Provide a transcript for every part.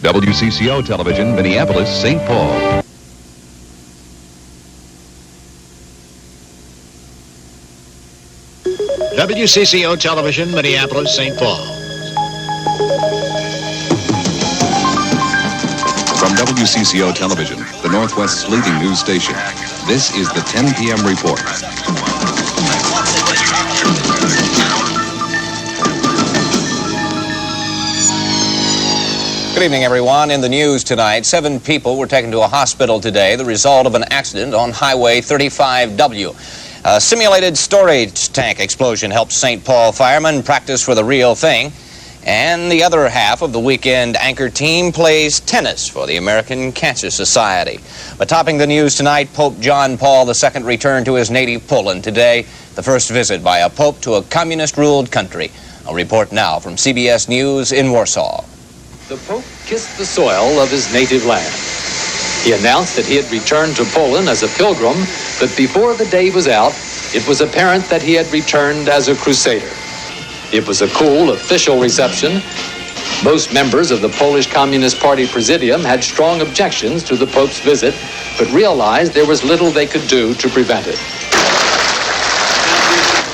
WCCO Television, Minneapolis, St. Paul. WCCO Television, Minneapolis, St. Paul. From WCCO Television, the Northwest's leading news station, this is the 10 p.m. report. Good evening, everyone. In the news tonight, 7 people were taken to a hospital today, the result of an accident on Highway 35W. A simulated storage tank explosion helped St. Paul firemen practice for the real thing. And the other half of the weekend anchor team plays tennis for the American Cancer Society. But topping the news tonight, Pope John Paul II returned to his native Poland today, the first visit by a pope to a communist-ruled country. A report now from CBS News in Warsaw. The Pope kissed the soil of his native land. He announced that he had returned to Poland as a pilgrim, but before the day was out, it was apparent that he had returned as a crusader. It was a cool, official reception. Most members of the Polish Communist Party Presidium had strong objections to the Pope's visit, but realized there was little they could do to prevent it.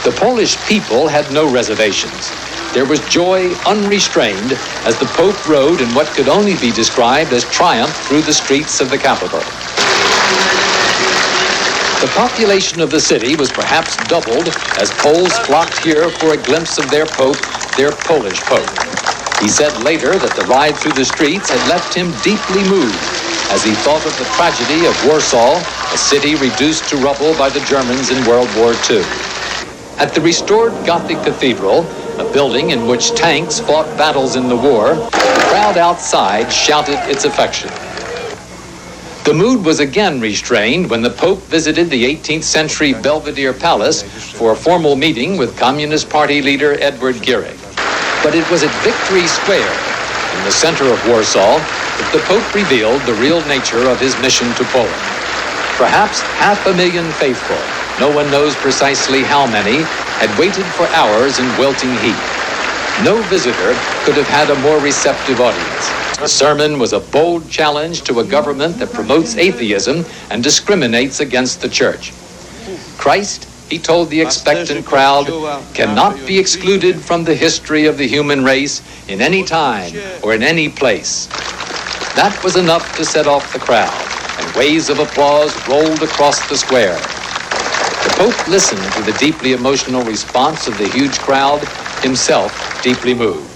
The Polish people had no reservations. There was joy unrestrained as the Pope rode in what could only be described as triumph through the streets of the capital. The population of the city was perhaps doubled as Poles flocked here for a glimpse of their Pope, their Polish Pope. He said later that the ride through the streets had left him deeply moved as he thought of the tragedy of Warsaw, a city reduced to rubble by the Germans in World War II. At the restored Gothic cathedral, a building in which tanks fought battles in the war, the crowd outside shouted its affection. The mood was again restrained when the Pope visited the 18th century Belvedere Palace for a formal meeting with Communist Party leader Edward Gierek. But it was at Victory Square, in the center of Warsaw, that the Pope revealed the real nature of his mission to Poland. Perhaps 500,000 faithful, no one knows precisely how many, had waited for hours in welting heat. No visitor could have had a more receptive audience. The sermon was a bold challenge to a government that promotes atheism and discriminates against the church. Christ, he told the expectant crowd, cannot be excluded from the history of the human race in any time or in any place. That was enough to set off the crowd, and waves of applause rolled across the square. The Pope listened to the deeply emotional response of the huge crowd, himself deeply moved.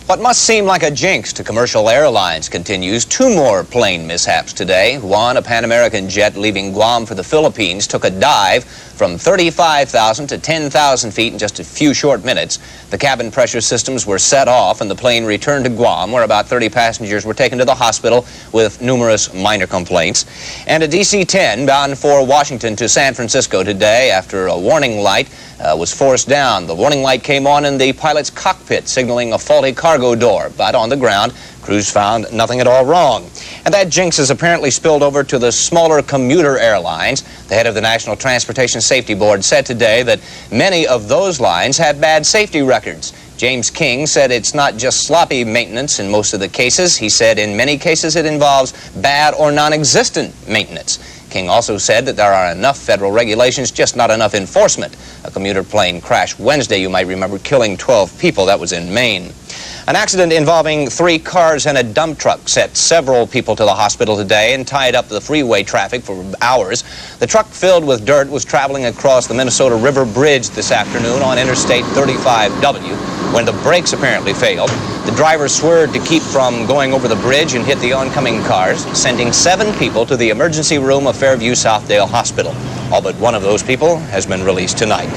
What must seem like a jinx to commercial airlines continues. 2 more plane mishaps today. One, a Pan American jet leaving Guam for the Philippines, took a dive from 35,000 to 10,000 feet in just a few short minutes. The cabin pressure systems were set off and the plane returned to Guam, where about 30 passengers were taken to the hospital with numerous minor complaints. And a DC-10 bound for Washington to San Francisco today after a warning light was forced down. The warning light came on in the pilot's cockpit, signaling a faulty cargo door, but on the ground, crews found nothing at all wrong. And that jinx has apparently spilled over to the smaller commuter airlines. The head of the National Transportation Safety Board said today that many of those lines have bad safety records. James King said it's not just sloppy maintenance in most of the cases. He said in many cases it involves bad or non-existent maintenance. King also said that there are enough federal regulations, just not enough enforcement. A commuter plane crashed Wednesday, you might remember, killing 12 people. That was in Maine. An accident involving 3 cars and a dump truck sent several people to the hospital today and tied up the freeway traffic for hours. The truck filled with dirt was traveling across the Minnesota River Bridge this afternoon on Interstate 35W when the brakes apparently failed. The driver swerved to keep from going over the bridge and hit the oncoming cars, sending 7 people to the emergency room of Fairview Southdale Hospital. All but one of those people has been released tonight.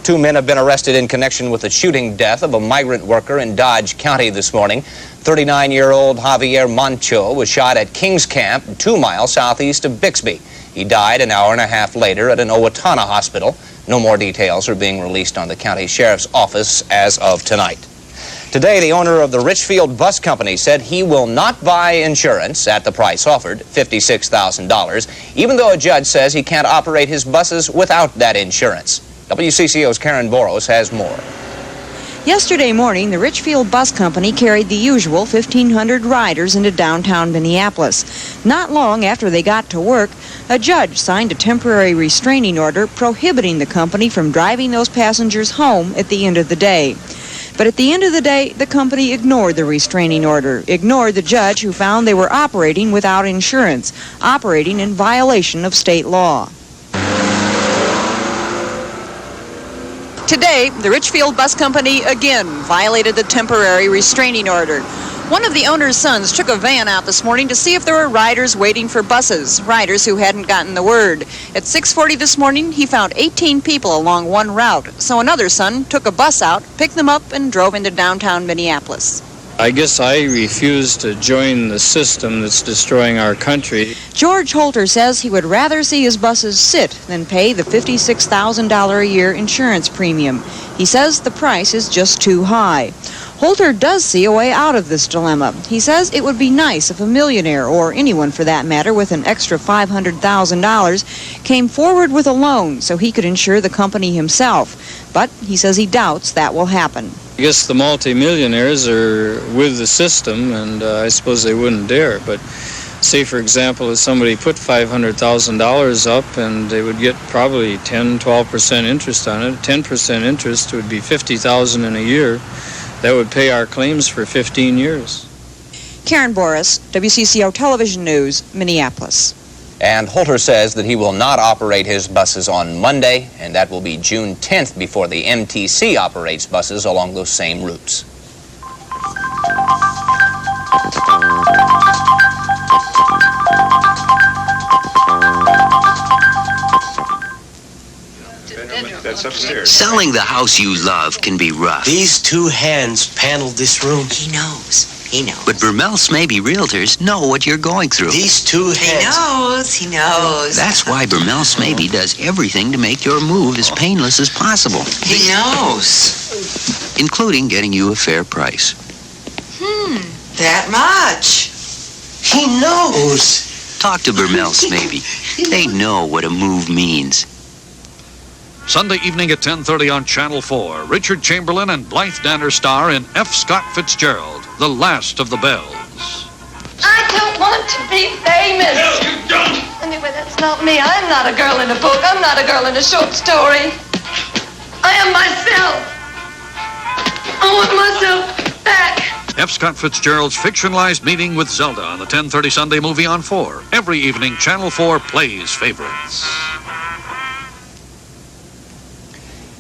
2 men have been arrested in connection with the shooting death of a migrant worker in Dodge County this morning. 39-year-old Javier Moncho was shot at Kings Camp, 2 miles southeast of Bixby. He died an hour and a half later at an Owatonna hospital. No more details are being released on the county sheriff's office as of tonight. Today, the owner of the Richfield bus company said he will not buy insurance at the price offered, $56,000, even though a judge says he can't operate his buses without that insurance. WCCO's Karen Boros has more. Yesterday morning, the Richfield Bus Company carried the usual 1,500 riders into downtown Minneapolis. Not long after they got to work, a judge signed a temporary restraining order prohibiting the company from driving those passengers home at the end of the day. But at the end of the day, the company ignored the restraining order, ignored the judge who found they were operating without insurance, operating in violation of state law. Today, the Richfield Bus Company again violated the temporary restraining order. One of the owner's sons took a van out this morning to see if there were riders waiting for buses, riders who hadn't gotten the word. At 6:40 this morning, he found 18 people along one route. So another son took a bus out, picked them up, and drove into downtown Minneapolis. I guess I refuse to join the system that's destroying our country. George Holter says he would rather see his buses sit than pay the $56,000 a year insurance premium. He says the price is just too high. Holter does see a way out of this dilemma. He says it would be nice if a millionaire, or anyone for that matter, with an extra $500,000 came forward with a loan so he could insure the company himself. But he says he doubts that will happen. I guess the multimillionaires are with the system, and I suppose they wouldn't dare. But say, for example, if somebody put $500,000 up and they would get probably 10-12% interest on it, 10% interest would be $50,000 in a year. That would pay our claims for 15 years. Karen Boris, WCCO Television News, Minneapolis. And Holter says that he will not operate his buses on Monday, and that will be June 10th before the MTC operates buses along those same routes. That's upstairs. Selling the house you love can be rough. These two hands paneled this room. He knows. He knows. But Vermel Smaby Realtors know what you're going through. These two hands. He knows. That's why Vermel Smaby does everything to make your move as painless as possible. He knows. Including getting you a fair price. That much. He knows. Talk to Vermel Smaby. They know what a move means. Sunday evening at 10:30 on Channel 4, Richard Chamberlain and Blythe Danner star in F. Scott Fitzgerald, The Last of the Bells. I don't want to be famous. No, you don't. Anyway, that's not me. I'm not a girl in a book. I'm not a girl in a short story. I am myself. I want myself back. F. Scott Fitzgerald's fictionalized meeting with Zelda on the 10:30 Sunday movie on 4. Every evening, Channel 4 plays favorites.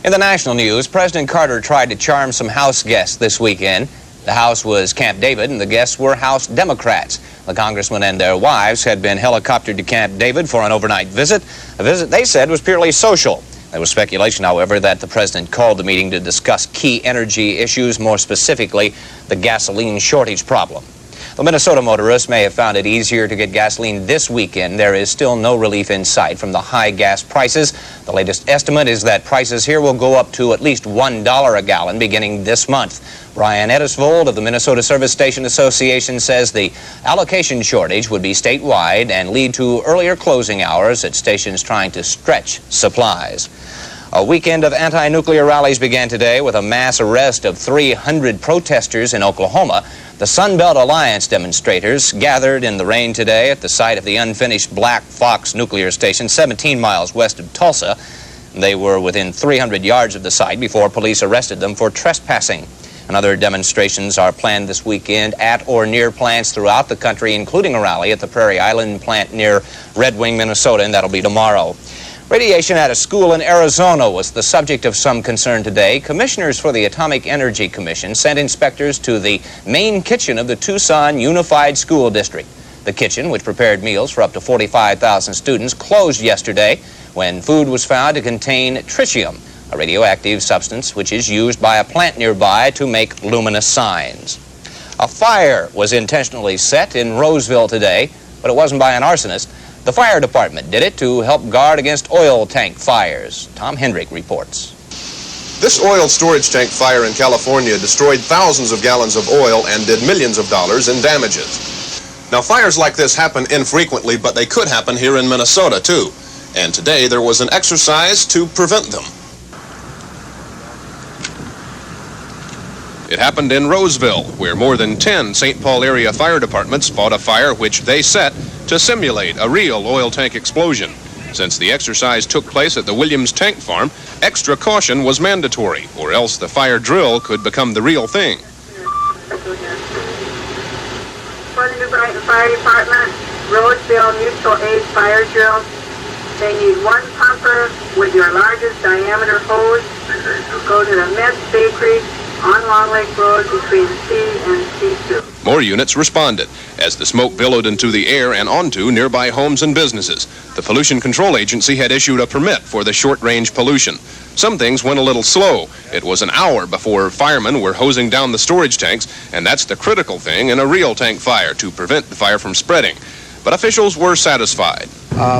In the national news, President Carter tried to charm some House guests this weekend. The House was Camp David, and the guests were House Democrats. The congressmen and their wives had been helicoptered to Camp David for an overnight visit, a visit they said was purely social. There was speculation, however, that the president called the meeting to discuss key energy issues, more specifically the gasoline shortage problem. The Minnesota motorists may have found it easier to get gasoline this weekend. There is still no relief in sight from the high gas prices. The latest estimate is that prices here will go up to at least $1 a gallon beginning this month. Brian Edisvold of the Minnesota Service Station Association says the allocation shortage would be statewide and lead to earlier closing hours at stations trying to stretch supplies. A weekend of anti-nuclear rallies began today with a mass arrest of 300 protesters in Oklahoma. The Sun Belt Alliance demonstrators gathered in the rain today at the site of the unfinished Black Fox nuclear station 17 miles west of Tulsa. They were within 300 yards of the site before police arrested them for trespassing. And other demonstrations are planned this weekend at or near plants throughout the country, including a rally at the Prairie Island plant near Red Wing, Minnesota, and that'll be tomorrow. Radiation at a school in Arizona was the subject of some concern today. Commissioners for the Atomic Energy Commission sent inspectors to the main kitchen of the Tucson Unified School District. The kitchen, which prepared meals for up to 45,000 students, closed yesterday when food was found to contain tritium, a radioactive substance which is used by a plant nearby to make luminous signs. A fire was intentionally set in Roseville today, but it wasn't by an arsonist. The fire department did it to help guard against oil tank fires. Tom Hendrick reports. This oil storage tank fire in California destroyed thousands of gallons of oil and did millions of dollars in damages. Now, fires like this happen infrequently, but they could happen here in Minnesota, too. And today there was an exercise to prevent them. It happened in Roseville, where more than 10 St. Paul area fire departments fought a fire which they set to simulate a real oil tank explosion. Since the exercise took place at the Williams Tank Farm, extra caution was mandatory, or else the fire drill could become the real thing. For the New Brighton Fire Department, Roseville Mutual Aid Fire Drill. They need one pumper with your largest diameter hose. Go to the Mets Bakery on Long Lake Road between C and C2. More units responded as the smoke billowed into the air and onto nearby homes and businesses. The Pollution Control Agency had issued a permit for the short-range pollution. Some things went a little slow. It was an hour before firemen were hosing down the storage tanks, and that's the critical thing in a real tank fire to prevent the fire from spreading. But officials were satisfied.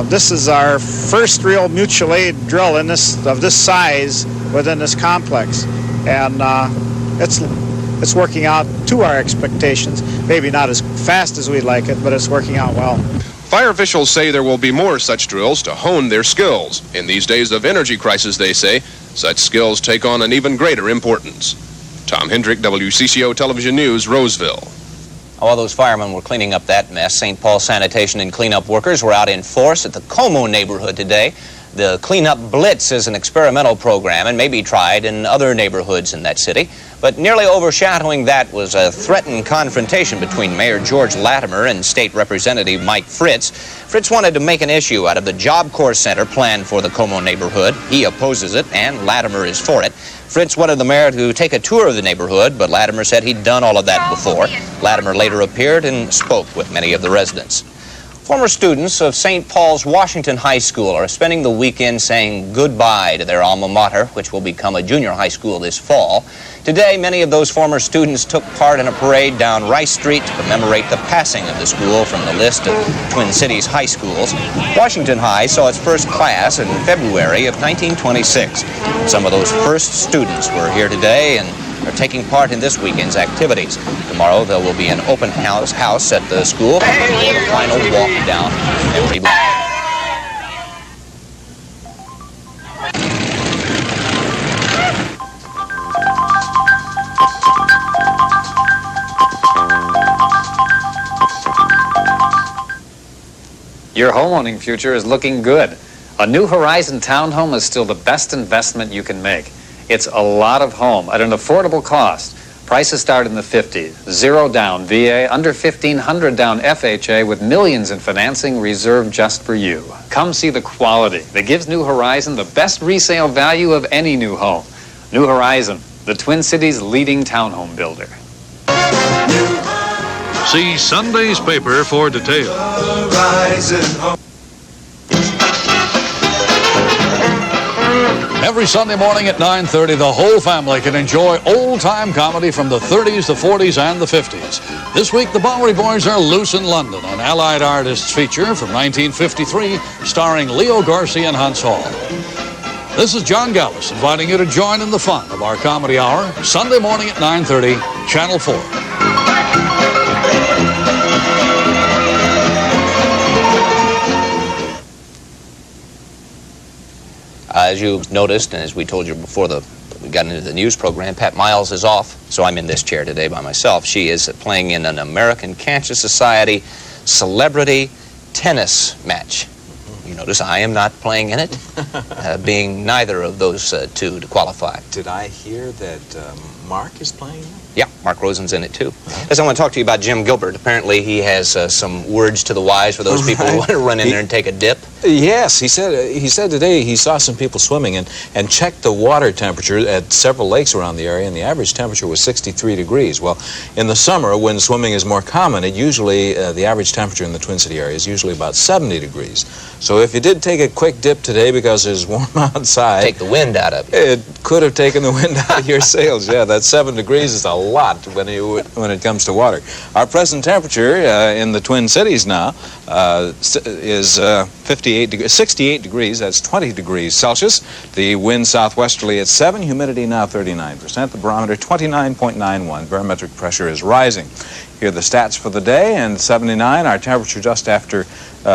This is our first real mutual aid drill of this size within this complex, and it's working out to our expectations. Maybe not as fast as we'd like it, but it's working out well. Fire officials say there will be more such drills to hone their skills. In these days of energy crisis, they say, such skills take on an even greater importance. Tom Hendrick, WCCO Television News, Roseville. While those firemen were cleaning up that mess, St. Paul sanitation and cleanup workers were out in force at the Como neighborhood today. The Cleanup Blitz is an experimental program and may be tried in other neighborhoods in that city. But nearly overshadowing that was a threatened confrontation between Mayor George Latimer and State Representative Mike Fritz. Fritz wanted to make an issue out of the Job Corps Center planned for the Como neighborhood. He opposes it, and Latimer is for it. Fritz wanted the mayor to take a tour of the neighborhood, but Latimer said he'd done all of that before. Latimer later appeared and spoke with many of the residents. Former students of St. Paul's Washington High School are spending the weekend saying goodbye to their alma mater, which will become a junior high school this fall. Today, many of those former students took part in a parade down Rice Street to commemorate the passing of the school from the list of Twin Cities high schools. Washington High saw its first class in February of 1926. Some of those first students were here today and are taking part in this weekend's activities. Tomorrow there will be an open house at the school before the final walk down memory lane. Your homeowning future is looking good. A New Horizon townhome is still the best investment you can make. It's a lot of home at an affordable cost. Prices start in the 50s. Zero down VA, under $1,500 down FHA with millions in financing reserved just for you. Come see the quality that gives New Horizon the best resale value of any new home. New Horizon, the Twin Cities' leading townhome builder. See Sunday's paper for details. Every Sunday morning at 9:30, the whole family can enjoy old-time comedy from the 30s, the 40s, and the 50s. This week, the Bowery Boys are loose in London, an Allied artists feature from 1953, starring Leo Garcia and Hans Hall. This is John Gallus inviting you to join in the fun of our comedy hour, Sunday morning at 9:30, Channel 4. As you noticed, and as we told you before we got into the news program, Pat Miles is off, so I'm in this chair today by myself. She is playing in an American Cancer Society celebrity tennis match. You notice I am not playing in it, being neither of those two to qualify. Did I hear that Mark is playing? Yeah, Mark Rosen's in it too. Listen, I want to talk to you about Jim Gilbert. Apparently he has some words to the wise for those people who want to run in there and take a dip. Yes, he said today he saw some people swimming and checked the water temperature at several lakes around the area, and the average temperature was 63 degrees. Well, in the summer, when swimming is more common, it usually the average temperature in the Twin City area is usually about 70 degrees. So if you did take a quick dip today because it's warm outside, take the wind out of you. It could have taken the wind out of your sails. Yeah, that 7 degrees is a lot when it comes to water. Our present temperature in the Twin Cities now is 68 degrees. That's 20 degrees Celsius. The wind southwesterly at 7. Humidity now 39%. The barometer 29.91. Barometric pressure is rising. Here are the stats for the day. And 79, our temperature just after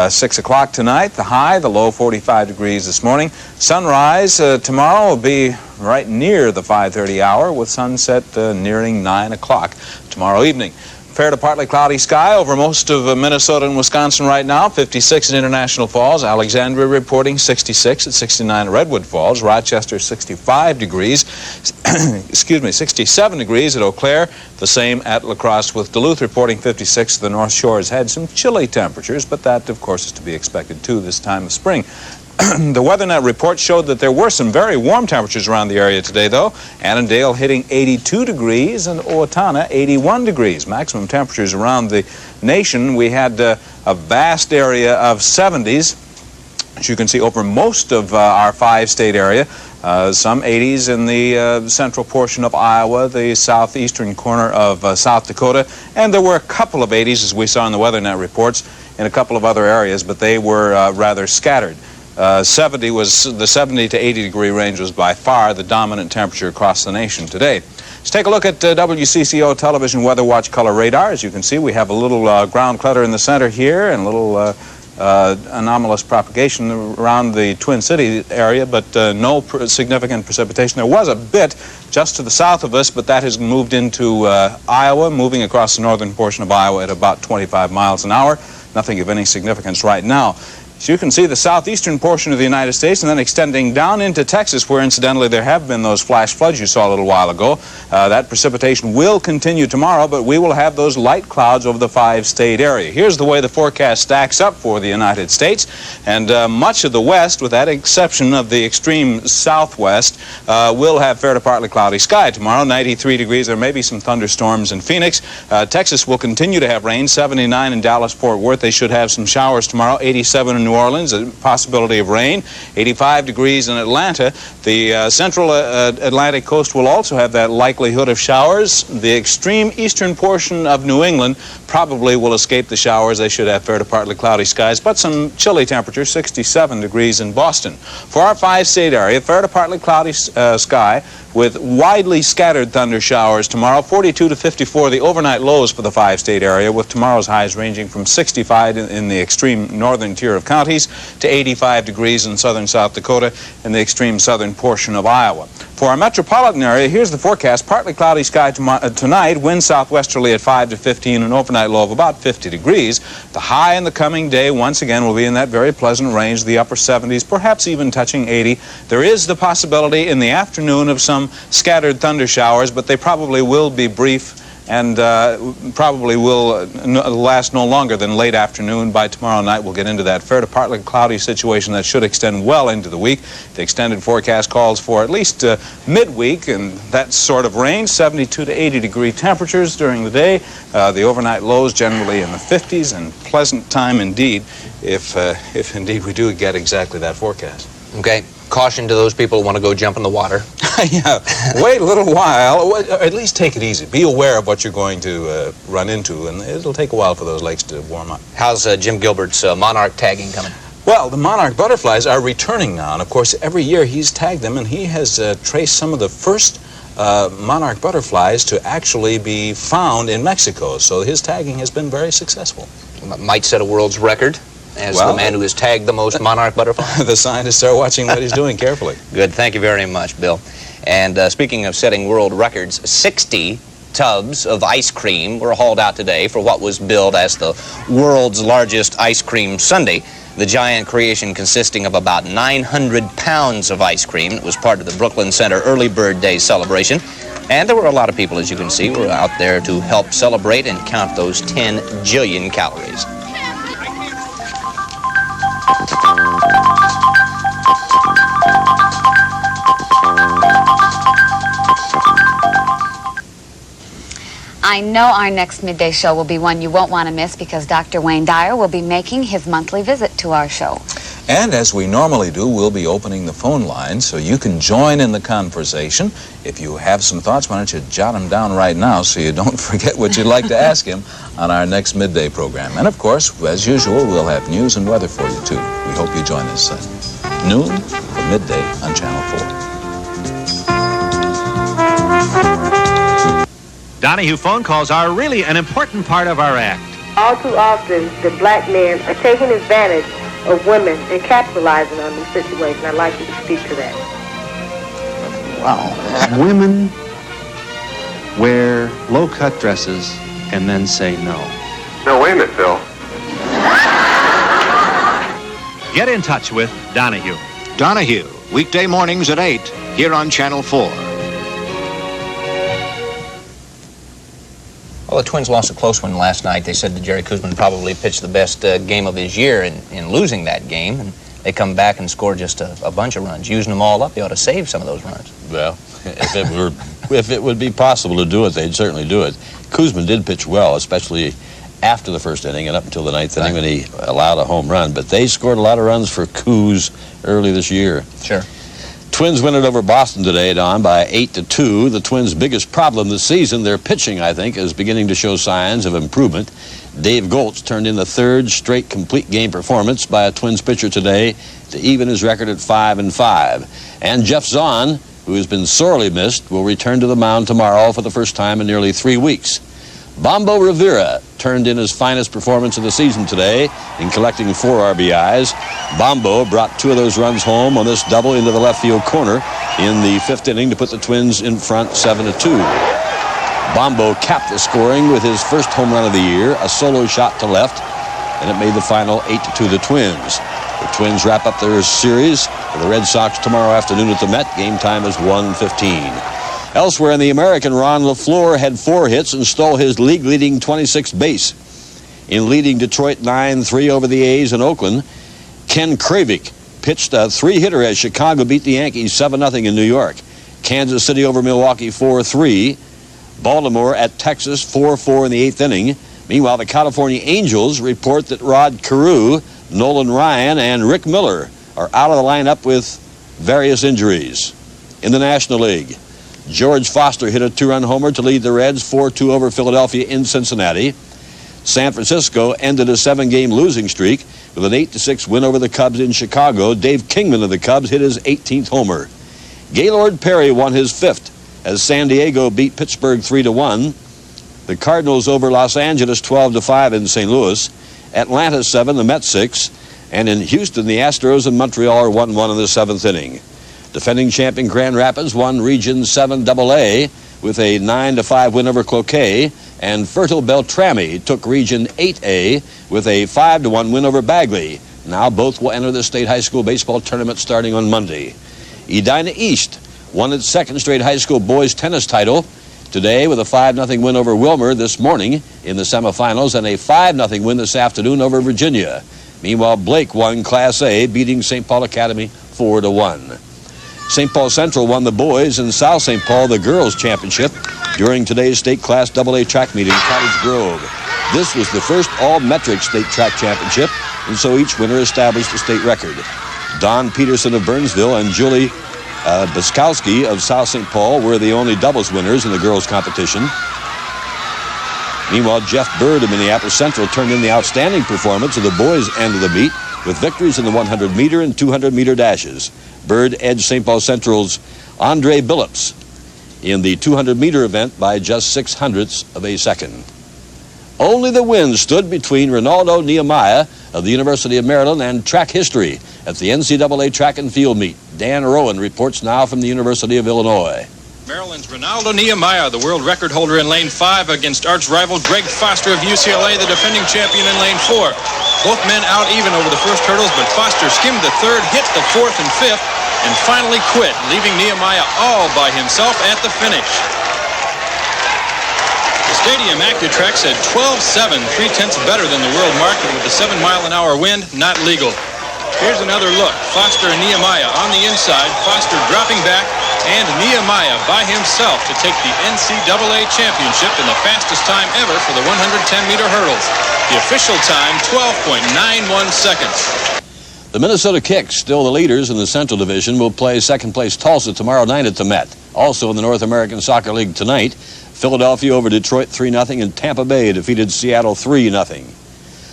6 o'clock tonight. The high, the low 45 degrees this morning. Sunrise tomorrow will be right near the 5:30 hour, with sunset nearing 9 o'clock tomorrow evening. Fair to partly cloudy sky over most of Minnesota and Wisconsin right now. 56 at International Falls. Alexandria reporting 66 at 69 at Redwood Falls. Rochester 65 degrees. 67 degrees at Eau Claire. The same at La Crosse, with Duluth reporting 56. The North Shore has had some chilly temperatures, but that, of course, is to be expected too this time of spring. The WeatherNet report showed that there were some very warm temperatures around the area today, though. Annandale hitting 82 degrees and Owatonna 81 degrees. Maximum temperatures around the nation. We had a vast area of 70s, as you can see, over most of our 5-state area. Some 80s in the central portion of Iowa, the southeastern corner of South Dakota, and there were a couple of 80s, as we saw in the WeatherNet reports, in a couple of other areas, but they were rather scattered. 70 was the 70 to 80 degree range was by far the dominant temperature across the nation today. Let's take a look at WCCO television weather watch color radar. As you can see, we have a little ground clutter in the center here and a little anomalous propagation around the Twin Cities area, but no significant precipitation. There was a bit just to the south of us, but that has moved into Iowa, moving across the northern portion of Iowa at about 25 miles an hour. Nothing of any significance right now. So you can see the southeastern portion of the United States and then extending down into Texas, where incidentally there have been those flash floods you saw a little while ago. That precipitation will continue tomorrow, but we will have those light clouds over the 5-state area. Here's the way the forecast stacks up for the United States. And much of the west, with that exception of the extreme southwest, will have fair to partly cloudy sky tomorrow, 93 degrees. There may be some thunderstorms in Phoenix. Texas will continue to have rain, 79 in Dallas-Fort Worth. They should have some showers tomorrow, 87 in New Orleans, a possibility of rain, 85 degrees in Atlanta. The central Atlantic coast will also have that likelihood of showers. The extreme eastern portion of New England probably will escape the showers. They should have fair to partly cloudy skies, but some chilly temperatures, 67 degrees in Boston. For our 5-state area, fair to partly cloudy sky with widely scattered thunder showers tomorrow, 42 to 54 the overnight lows for the 5-state area, with tomorrow's highs ranging from 65 in the extreme northern tier of counties to 85 degrees in southern South Dakota and the extreme southern portion of Iowa. For our metropolitan area, here's the forecast. Partly cloudy sky tonight, wind southwesterly at 5 to 15, an overnight low of about 50 degrees. The high in the coming day, once again, will be in that very pleasant range, the upper 70s, perhaps even touching 80. There is the possibility in the afternoon of some scattered thunder showers, but they probably will be brief and probably will last no longer than late afternoon. By tomorrow night, we'll get into that fair to partly cloudy situation that should extend well into the week. The extended forecast calls for at least midweek, and that sort of range, 72 to 80 degree temperatures during the day. The overnight lows generally in the 50s, and pleasant time indeed if indeed we do get exactly that forecast. Okay. Caution to those people who want to go jump in the water. Yeah, wait a little while, or at least take it easy. Be aware of what you're going to run into, and it'll take a while for those lakes to warm up. How's Jim Gilbert's monarch tagging coming? Well, the monarch butterflies are returning now, and of course every year he's tagged them, and he has traced some of the first monarch butterflies to actually be found in Mexico, so his tagging has been very successful. Might set a world's record as the man who has tagged the most monarch butterflies. The scientists are watching what he's doing carefully. Good, thank you very much, Bill. And speaking of setting world records, 60 tubs of ice cream were hauled out today for what was billed as the world's largest ice cream sundae. The giant creation consisting of about 900 pounds of ice cream. It was part of the Brooklyn Center Early Bird Day celebration. And there were a lot of people, as you can see, who were out there to help celebrate and count those 10 jillion calories. I know our next midday show will be one you won't want to miss, because Dr. Wayne Dyer will be making his monthly visit to our show. And as we normally do, we'll be opening the phone line so you can join in the conversation. If you have some thoughts, why don't you jot them down right now so you don't forget what you'd like to ask him on our next midday program. And of course, as usual, we'll have news and weather for you too. We hope you join us noon for midday on Channel 4. Donahue phone calls are really an important part of our act. All too often, the black men are taking advantage of women and capitalizing on the situation. I'd like you to speak to that. Wow. Women wear low-cut dresses and then say no. No, wait a minute, Phil. Get in touch with Donahue. Donahue, weekday mornings at 8, here on Channel 4. Well, the Twins lost a close one last night. They said that Jerry Koosman probably pitched the best game of his year in losing that game. And they come back and score just a bunch of runs. Using them all up, they ought to save some of those runs. Well, if it would be possible to do it, they'd certainly do it. Koosman did pitch well, especially after the first inning and up until the ninth inning when he allowed a home run. But they scored a lot of runs for Coos early this year. Sure. Twins win it over Boston today, Don, by 8-2. The Twins' biggest problem this season, their pitching, I think, is beginning to show signs of improvement. Dave Goltz turned in the third straight complete game performance by a Twins pitcher today to even his record at 5-5. And Jeff Zahn, who has been sorely missed, will return to the mound tomorrow for the first time in nearly 3 weeks. Bombo Rivera turned in his finest performance of the season today in collecting 4 RBIs. Bombo brought 2 of those runs home on this double into the left field corner in the 5th inning to put the Twins in front 7-2. Bombo capped the scoring with his first home run of the year, a solo shot to left, and it made the final 8-2 the Twins. The Twins wrap up their series for the Red Sox tomorrow afternoon at the Met. Game time is 1:15. Elsewhere in the American, Ron LaFleur had 4 hits and stole his league-leading 26th base. In leading Detroit 9-3 over the A's in Oakland, Ken Kravik pitched a 3-hitter as Chicago beat the Yankees 7-0 in New York. Kansas City over Milwaukee 4-3. Baltimore at Texas 4-4 in the 8th inning. Meanwhile, the California Angels report that Rod Carew, Nolan Ryan, and Rick Miller are out of the lineup with various injuries. In the National League, George Foster hit a 2-run homer to lead the Reds 4-2 over Philadelphia in Cincinnati. San Francisco ended a 7-game losing streak with an 8-6 win over the Cubs in Chicago. Dave Kingman of the Cubs hit his 18th homer. Gaylord Perry won his 5th as San Diego beat Pittsburgh 3-1. The Cardinals over Los Angeles 12-5 in St. Louis. Atlanta 7, the Mets 6. And in Houston, the Astros and Montreal are 1-1 in the 7th inning. Defending champion Grand Rapids won Region 7 AA with a 9-5 win over Cloquet, and Fertile Beltrami took Region 8A with a 5-1 win over Bagley. Now both will enter the state high school baseball tournament starting on Monday. Edina East won its 2nd straight high school boys tennis title today with a 5-0 win over Wilmer this morning in the semifinals and a 5-0 win this afternoon over Virginia. Meanwhile, Blake won Class A, beating St. Paul Academy 4-1. St. Paul Central won the boys and South St. Paul the girls championship during today's state class AA track meet in Cottage Grove. This was the first all-metric state track championship, and so each winner established a state record. Don Peterson of Burnsville and Julie Biskowski of South St. Paul were the only doubles winners in the girls competition. Meanwhile, Jeff Bird of Minneapolis Central turned in the outstanding performance of the boys' end of the meet with victories in the 100-meter and 200-meter dashes. Bird edged St. Paul Central's Andre Billups in the 200-meter event by just 0.06 of a second. Only the wind stood between Ronaldo Nehemiah of the University of Maryland and track history at the NCAA track and field meet. Dan Rowan reports now from the University of Illinois. Maryland's Ronaldo Nehemiah, the world record holder in lane 5 against arch rival Greg Foster of UCLA, the defending champion in lane 4. Both men out even over the first hurdles, but Foster skimmed the 3rd, hit the 4th and 5th, and finally quit, leaving Nehemiah all by himself at the finish. The Stadium Accu-Track said 12.7, 3/10 better than the world market with a 7-mile-an-hour wind, not legal. Here's another look. Foster and Nehemiah on the inside, Foster dropping back, and Nehemiah by himself to take the NCAA championship in the fastest time ever for the 110-meter hurdles. The official time, 12.91 seconds. The Minnesota Kicks, still the leaders in the Central Division, will play second-place Tulsa tomorrow night at the Met. Also in the North American Soccer League tonight, Philadelphia over Detroit 3-0 and Tampa Bay defeated Seattle 3-0.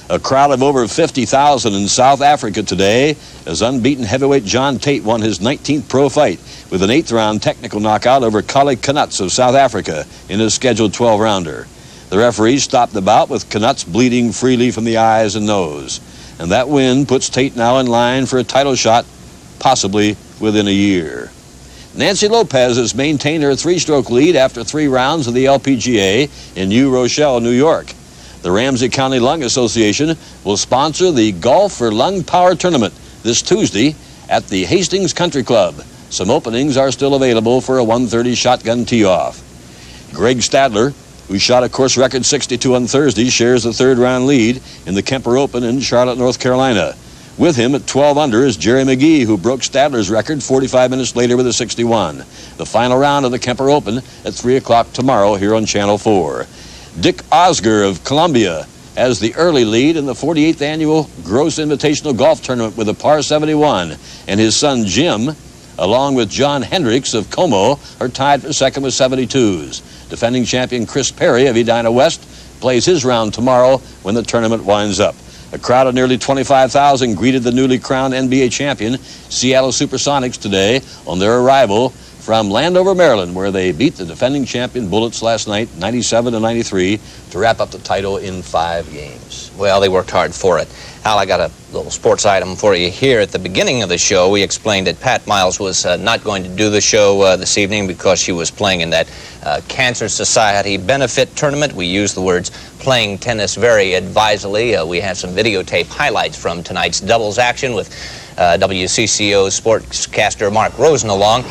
A crowd of over 50,000 in South Africa today as unbeaten heavyweight John Tate won his 19th pro fight with an 8th-round technical knockout over Kali Knuts of South Africa in his scheduled 12-rounder. The referee stopped the bout with Knuts bleeding freely from the eyes and nose. And that win puts Tate now in line for a title shot, possibly within a year. Nancy Lopez has maintained her 3-stroke lead after 3 rounds of the LPGA in New Rochelle, New York. The Ramsey County Lung Association will sponsor the Golf for Lung Power Tournament this Tuesday at the Hastings Country Club. Some openings are still available for a 1:30 shotgun tee-off. Greg Stadler, who shot a course record 62 on Thursday, shares the 3rd-round lead in the Kemper Open in Charlotte, North Carolina. With him at 12 under is Jerry McGee, who broke Stadler's record 45 minutes later with a 61. The final round of the Kemper Open at 3 o'clock tomorrow here on Channel 4. Dick Osger of Columbia has the early lead in the 48th annual Gross Invitational Golf Tournament with a par 71. And his son Jim, along with John Hendricks of Como, are tied for second with 72s. Defending champion Chris Perry of Edina West plays his round tomorrow when the tournament winds up. A crowd of nearly 25,000 greeted the newly crowned NBA champion Seattle Supersonics today on their arrival from Landover, Maryland, where they beat the defending champion Bullets last night, 97-93, to wrap up the title in 5 games. Well, they worked hard for it. Al, I got a little sports item for you here. At the beginning of the show, we explained that Pat Miles was not going to do the show this evening because she was playing in that Cancer Society benefit tournament. We used the words playing tennis very advisedly. We have some videotape highlights from tonight's doubles action with WCCO sportscaster Mark Rosen along.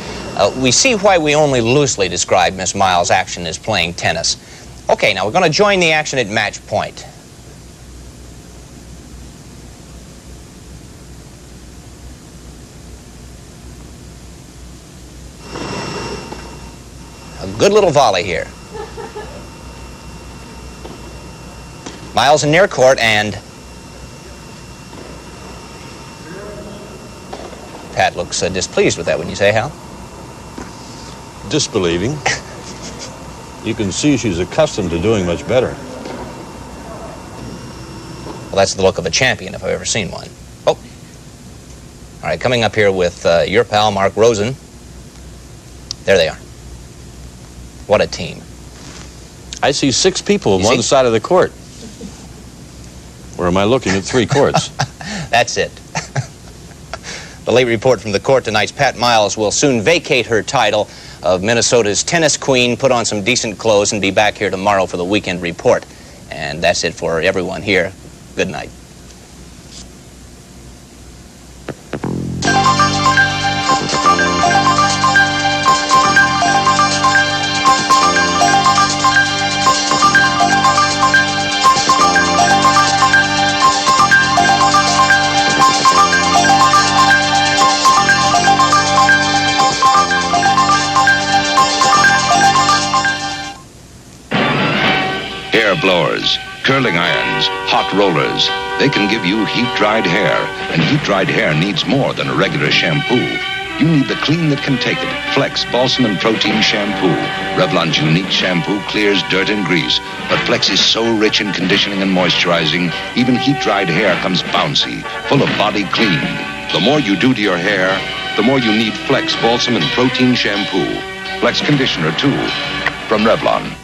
We see why we only loosely describe Miss Miles' action as playing tennis. Okay, now we're going to join the action at match point. A good little volley here. Miles in near court, and Pat looks displeased with that, wouldn't you say, Hal? Disbelieving. You can see she's accustomed to doing much better. Well, that's the look of a champion if I've ever seen one. Oh. All right, coming up here with your pal, Mark Rosen. There they are. What a team. I see 6 people on one side of the court. Or am I looking at 3 courts? That's it. The late report from the court tonight's Pat Miles will soon vacate her title of Minnesota's tennis queen, put on some decent clothes, and be back here tomorrow for the weekend report. And that's it for everyone here. Good night. Hair blowers, curling irons, hot rollers. They can give you heat-dried hair, and heat-dried hair needs more than a regular shampoo. You need the clean that can take it. Flex Balsam and Protein Shampoo. Revlon's unique shampoo clears dirt and grease, but Flex is so rich in conditioning and moisturizing, even heat-dried hair comes bouncy, full of body clean. The more you do to your hair, the more you need Flex Balsam and Protein Shampoo. Flex Conditioner, too, from Revlon.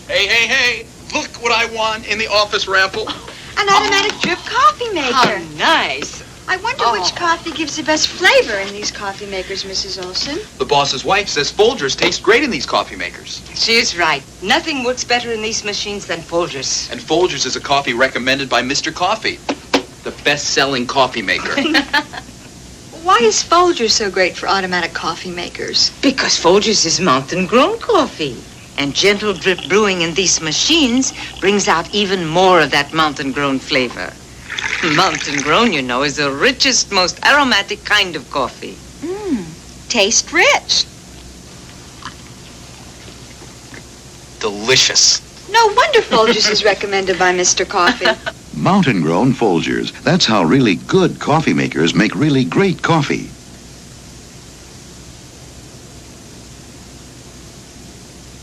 Hey, hey, hey, look what I won in the office raffle. An automatic drip coffee maker. How nice. I wonder which coffee gives the best flavor in these coffee makers, Mrs. Olson. The boss's wife says Folgers taste great in these coffee makers. She's right. Nothing works better in these machines than Folgers. And Folgers is a coffee recommended by Mr. Coffee, the best-selling coffee maker. Why is Folgers so great for automatic coffee makers? Because Folgers is mountain-grown coffee. And gentle drip brewing in these machines brings out even more of that mountain-grown flavor. Mountain-grown, you know, is the richest, most aromatic kind of coffee. Taste rich. Delicious. No wonder Folgers is recommended by Mr. Coffee. Mountain-grown Folgers. That's how really good coffee makers make really great coffee.